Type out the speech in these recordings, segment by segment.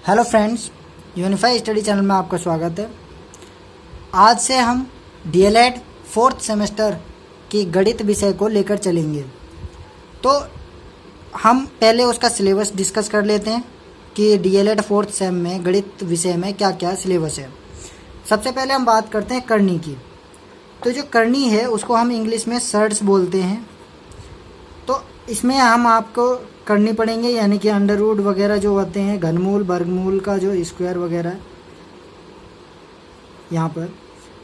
Hello friends, unify study channel में आपका स्वागत है। आज से हम डीएलएड फोर्थ सेमेस्टर की गणित विषय को लेकर चलेंगे। तो हम पहले उसका सिलेबस डिस्कस कर लेते हैं कि डीएलएड फोर्थ सेम में गणित विषय में क्या क्या सिलेबस है। सबसे पहले हम बात करते हैं करनी की। तो जो करनी है उसको हम इंग्लिश में सर्ड्स बोलते हैं। तो इसमें हम आपको करनी पड़ेंगे, यानी कि अंडर रूट वगैरह जो होते हैं, घनमूल वर्गमूल का जो स्क्वायर वगैरह यहाँ पर।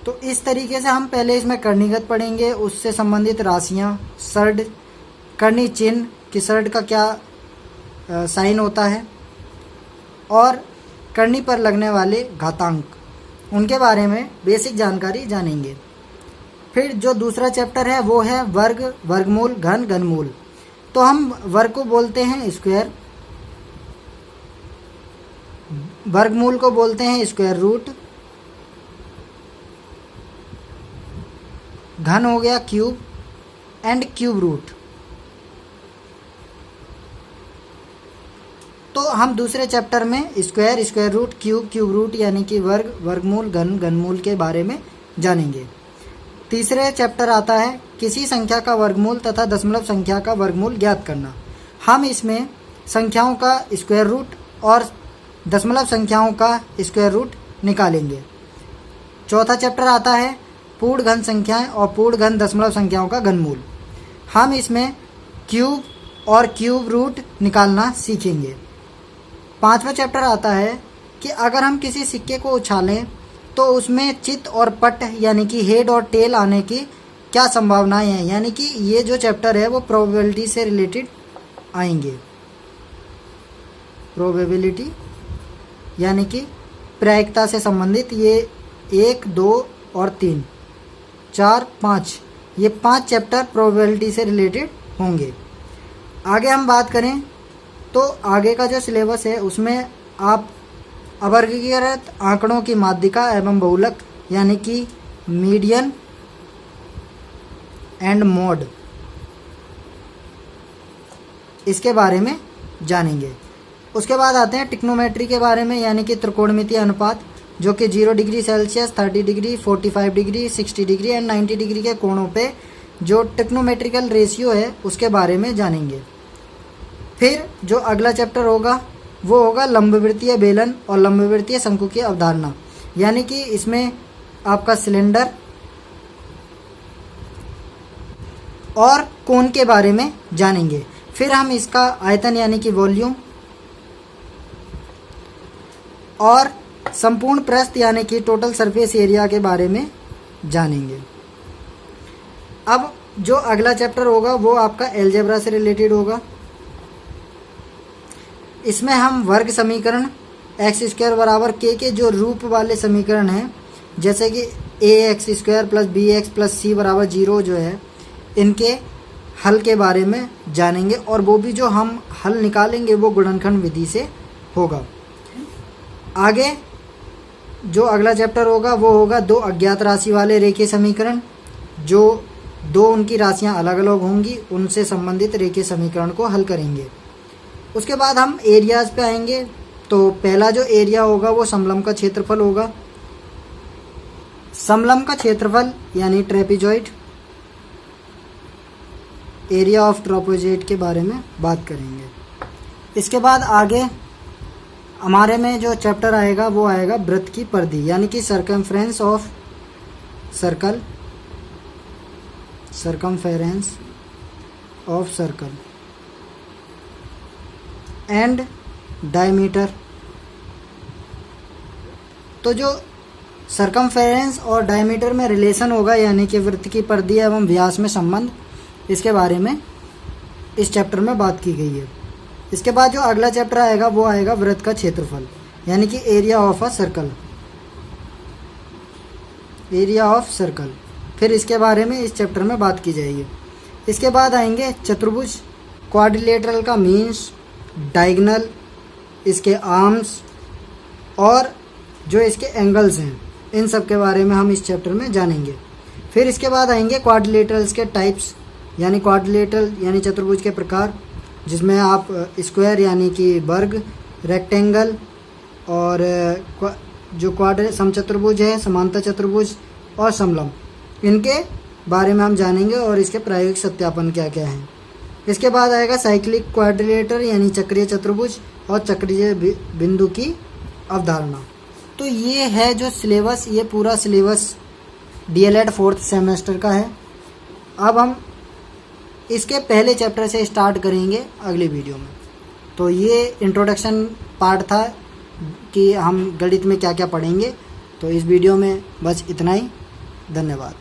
तो इस तरीके से हम पहले इसमें करणीगत पढ़ेंगे, उससे संबंधित राशियाँ, सर्ड, करनी चिन्ह कि सर्ड का क्या साइन होता है, और करनी पर लगने वाले घातांक, उनके बारे में बेसिक जानकारी जानेंगे। फिर जो दूसरा चैप्टर है वो है वर्ग, वर्गमूल, घन, घनमूल। तो हम वर्ग को बोलते हैं स्क्वायर, वर्गमूल को बोलते हैं स्क्वायर रूट, घन हो गया क्यूब एंड क्यूब रूट। तो हम दूसरे चैप्टर में square, square root, cube, cube root यानी कि वर्ग, वर्गमूल, घन, घनमूल के बारे में जानेंगे। तीसरे चैप्टर आता है किसी संख्या का वर्गमूल तथा दशमलव संख्या का वर्गमूल ज्ञात करना। हम इसमें संख्याओं का स्क्वायर रूट और दशमलव संख्याओं का स्क्वायर रूट निकालेंगे। चौथा चैप्टर आता है पूर्ण घन संख्याएं और पूर्ण घन दशमलव संख्याओं का घनमूल। हम इसमें क्यूब और क्यूब रूट निकालना सीखेंगे। पांचवा चैप्टर आता है कि अगर हम किसी सिक्के को उछालें तो उसमें चित और पट यानी कि हेड और टेल आने की क्या संभावनाएं हैं, यानी कि ये जो चैप्टर है वो प्रोबेबिलिटी से रिलेटेड आएंगे। प्रोबेबिलिटी यानी कि प्रायिकता से संबंधित ये 1, 2 और 3, 4, 5, ये 5 चैप्टर प्रोबेबिलिटी से रिलेटेड होंगे। आगे हम बात करें तो आगे का जो सिलेबस है उसमें आप अवर्गीकृत आंकड़ों की माध्यिका एवं बहुलक यानी कि मीडियन एंड मोड, इसके बारे में जानेंगे। उसके बाद आते हैं टिक्नोमेट्री के बारे में, यानी कि त्रिकोणमितीय अनुपात, जो कि 0 degree Celsius, 30 degree, 45 degree, 60 degree and 90 degree के कोणों पे जो टिक्नोमेट्रिकल रेशियो है उसके बारे में जानेंगे। फिर जो अगला चैप्टर होगा वो होगा लंबवृत्तीय बेलन और लंबवृत्तीय शंकु की अवधारणा, यानी कि इसमें आपका सिलेंडर और कोण के बारे में जानेंगे। फिर हम इसका आयतन यानी कि वॉल्यूम और संपूर्ण पृष्ठ यानी कि टोटल सरफेस एरिया के बारे में जानेंगे। अब जो अगला चैप्टर होगा वो आपका अलजेब्रा से रिलेटेड होगा। इसमें हम वर्ग समीकरण, एक्स स्क्वायर बराबर के जो रूप वाले समीकरण हैं, जैसे कि a x square plus b x plus c बराबर 0 जो है, इनके हल के बारे में जानेंगे। और वो भी जो हम हल निकालेंगे वो गुणनखंड विधि से होगा। आगे जो अगला चैप्टर होगा वो होगा 2 अज्ञात राशि वाले रेखीय समीकरण, जो 2 उनकी राशियां अलग अलग होंगी, उनसे संबंधित रेखीय समीकरण को हल करेंगे। उसके बाद हम एरियाज पे आएंगे। तो पहला जो एरिया होगा वो समलंब का क्षेत्रफल होगा। समलंब का क्षेत्रफल यानी ट्रेपेजॉइड, एरिया ऑफ ट्रेपेजॉइड के बारे में बात करेंगे। इसके बाद आगे हमारे में जो चैप्टर आएगा वो आएगा वृत्त की परिधि, यानी कि circumference of circle, circumference of circle and diameter. तो जो सर्कमफेरेंस और डायमीटर में रिलेशन होगा, यानी कि वृत्त की परिधि एवं व्यास में संबंध, इसके बारे में इस चैप्टर में बात की गई है। इसके बाद जो अगला चैप्टर आएगा वो आएगा वृत्त का क्षेत्रफल, यानी कि area of a circle, area of circle. फिर इसके बारे में इस चैप्टर में बात की जाएगी। इसके बाद आएंगे चतुर्भुज, क्वाड्रिलेटरल का मीन्स, डायगोनल, इसके आर्म्स और जो इसके एंगल्स हैं, इन सब के बारे में हम इस चैप्टर में जानेंगे। फिर इसके बाद आएंगे क्वाड्रिलेटरल्स के टाइप्स, यानी क्वाड्रिलेटरल यानी चतुर्भुज के प्रकार, जिसमें आप स्क्वायर यानी कि वर्ग, रेक्टेंगल, और जो क्वाड्र समचतुर्भुज है, समांतर चतुर्भुज और समलंब, इनके बारे में हम जानेंगे और इसके प्रायोगिक सत्यापन क्या क्या हैं। इसके बाद आएगा साइक्लिक क्वाड्रिलेटर यानी चक्रीय चतुर्भुज और चक्रीय बिंदु की अवधारणा। तो ये है जो सिलेबस, ये पूरा सिलेबस डीएलएड 4th सेमेस्टर का है। अब हम इसके पहले चैप्टर से स्टार्ट करेंगे अगली वीडियो में। तो ये इंट्रोडक्शन पार्ट था कि हम गणित में क्या क्या पढ़ेंगे। तो इस वीडियो में बस इतना ही। धन्यवाद।